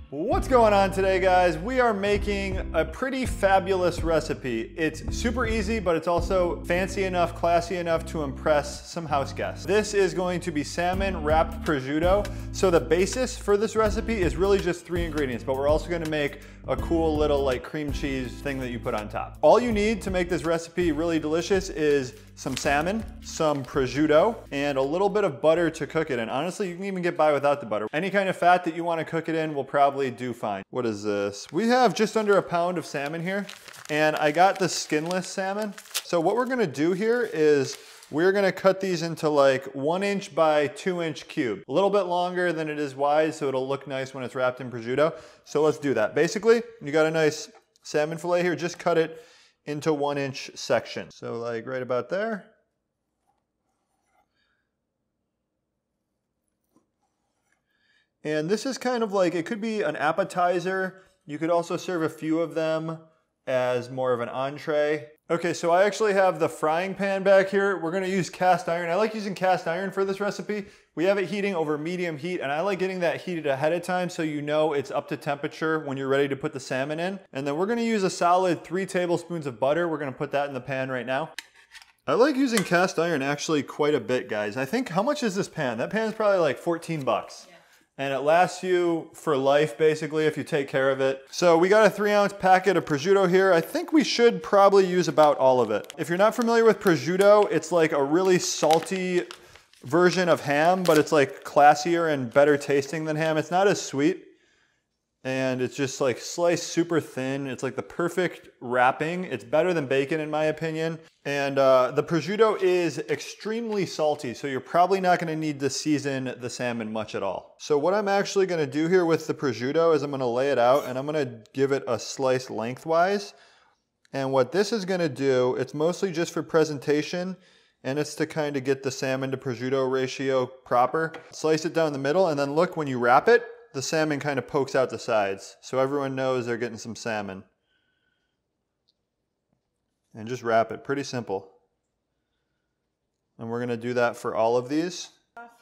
What's going on today, guys? We are making a pretty fabulous recipe. It's super easy, but it's also fancy enough, classy enough to impress some house guests. This is going to be salmon wrapped prosciutto. So the basis for this recipe is really just 3 ingredients, but we're also gonna make a cool little like cream cheese thing that you put on top. All you need to make this recipe really delicious is some salmon, some prosciutto, and a little bit of butter to cook it in. Honestly, you can even get by without the butter. Any kind of fat that you want to cook it in will probably do fine. What is this? We have just under a pound of salmon here, and I got the skinless salmon. So what we're gonna do here is we're gonna cut these into like 1 inch by 2 inch cube. A little bit longer than it is wide, so it'll look nice when it's wrapped in prosciutto. So let's do that. Basically, you got a nice salmon fillet here, just cut it into 1 inch sections. So like right about there. And this is kind of like, it could be an appetizer. You could also serve a few of them as more of an entree. Okay, so I actually have the frying pan back here. We're gonna use cast iron. I like using cast iron for this recipe. We have it heating over medium heat, and I like getting that heated ahead of time so you know it's up to temperature when you're ready to put the salmon in. And then we're gonna use a solid 3 tablespoons of butter. We're gonna put that in the pan right now. I like using cast iron actually quite a bit, guys. I think, how much is this pan? That pan is probably like 14 bucks. And it lasts you for life, basically, if you take care of it. So we got a 3-ounce packet of prosciutto here. I think we should probably use about all of it. If you're not familiar with prosciutto, it's like a really salty version of ham, but it's like classier and better tasting than ham. It's not as sweet. And it's just like sliced super thin. It's like the perfect wrapping. It's better than bacon in my opinion. And the prosciutto is extremely salty, so you're probably not gonna need to season the salmon much at all. So what I'm actually gonna do here with the prosciutto is I'm gonna lay it out and I'm gonna give it a slice lengthwise. And what this is gonna do, it's mostly just for presentation, and it's to kind of get the salmon to prosciutto ratio proper. Slice it down the middle, and then look, when you wrap it, the salmon kind of pokes out the sides, so everyone knows they're getting some salmon. And just wrap it, pretty simple. And we're gonna do that for all of these.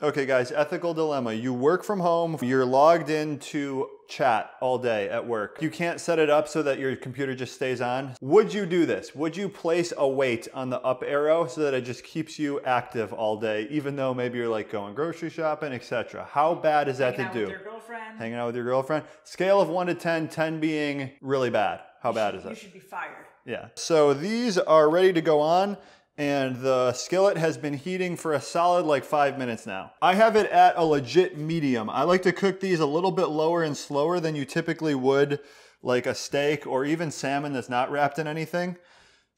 Okay guys, ethical dilemma. You work from home, you're logged into chat all day at work. You can't set it up so that your computer just stays on. Would you do this? Would you place a weight on the up arrow so that it just keeps you active all day, even though maybe you're like going grocery shopping, etc.? How bad is that to do? Hanging out with your girlfriend. Hanging out with your girlfriend. Scale of 1 to 10, 10 being really bad. How bad is that? You should be fired. Yeah. So these are ready to go on, and the skillet has been heating for a solid like 5 minutes now. I have it at a legit medium. I like to cook these a little bit lower and slower than you typically would like a steak or even salmon that's not wrapped in anything.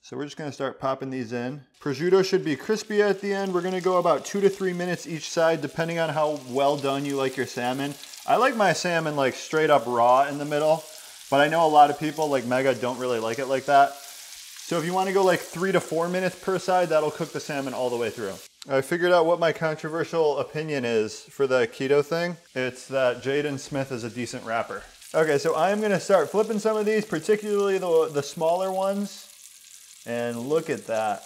So we're just gonna start popping these in. Prosciutto should be crispy at the end. We're gonna go about 2 to 3 minutes each side, depending on how well done you like your salmon. I like my salmon like straight up raw in the middle, but I know a lot of people like Mega don't really like it like that. So if you want to go like 3 to 4 minutes per side, that'll cook the salmon all the way through. I figured out what my controversial opinion is for the keto thing. It's that Jaden Smith is a decent wrapper. Okay, so I'm gonna start flipping some of these, particularly the smaller ones. And look at that.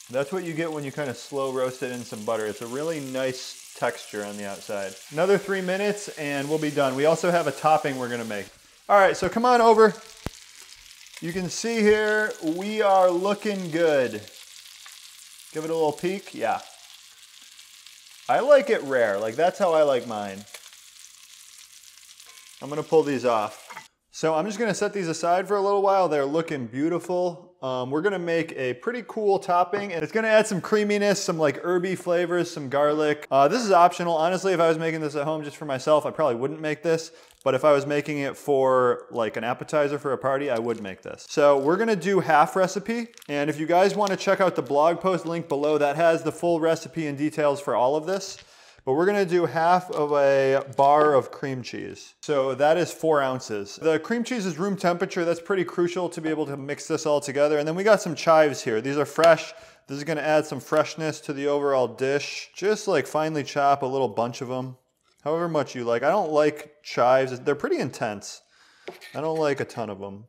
That's what you get when you kind of slow roast it in some butter. It's a really nice texture on the outside. Another 3 minutes and we'll be done. We also have a topping we're gonna make. All right, so come on over. You can see here, we are looking good. Give it a little peek, yeah. I like it rare, like that's how I like mine. I'm gonna pull these off. So I'm just gonna set these aside for a little while. They're looking beautiful. We're gonna make a pretty cool topping, and it's gonna add some creaminess, some like herby flavors, some garlic. This is optional. Honestly, if I was making this at home just for myself, I probably wouldn't make this. But if I was making it for like an appetizer for a party, I would make this. So we're gonna do half recipe. And if you guys wanna check out the blog post link below, that has the full recipe and details for all of this. But we're gonna do half of a bar of cream cheese. So that is 4 ounces. The cream cheese is room temperature. That's pretty crucial to be able to mix this all together. And then we got some chives here. These are fresh. This is gonna add some freshness to the overall dish. Just like finely chop a little bunch of them. However much you like. I don't like chives. They're pretty intense. I don't like a ton of them.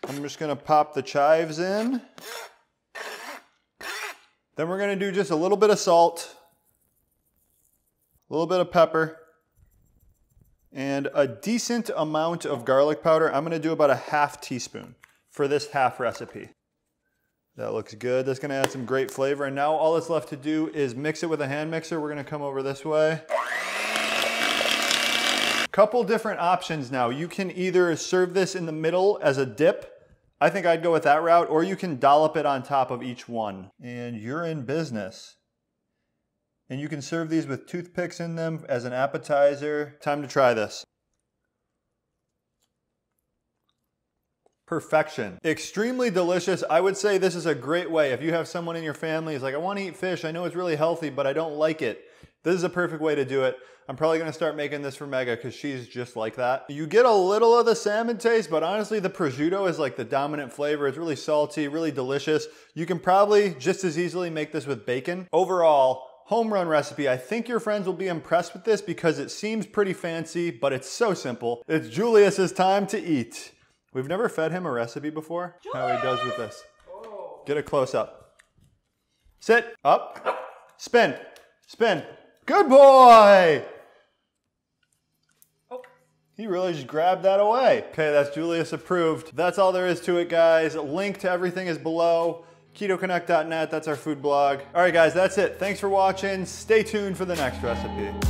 I'm just gonna pop the chives in. Then we're gonna do just a little bit of salt, a little bit of pepper, and a decent amount of garlic powder. I'm gonna do about a half teaspoon for this half recipe. That looks good. That's gonna add some great flavor. And now all that's left to do is mix it with a hand mixer. We're gonna come over this way. Couple different options now. You can either serve this in the middle as a dip. I think I'd go with that route, or you can dollop it on top of each one. And you're in business. And you can serve these with toothpicks in them as an appetizer. Time to try this. Perfection. Extremely delicious. I would say this is a great way. If you have someone in your family who's like, I want to eat fish, I know it's really healthy, but I don't like it. This is a perfect way to do it. I'm probably gonna start making this for Mega because she's just like that. You get a little of the salmon taste, but honestly the prosciutto is like the dominant flavor. It's really salty, really delicious. You can probably just as easily make this with bacon. Overall, home run recipe. I think your friends will be impressed with this because it seems pretty fancy, but it's so simple. It's Julius's time to eat. We've never fed him a recipe before. How he does with this. Get a close up. Sit, up, spin, spin. Good boy! He really just grabbed that away. Okay, that's Julius approved. That's all there is to it, guys. Link to everything is below. KetoConnect.net, that's our food blog. All right, guys, that's it. Thanks for watching. Stay tuned for the next recipe.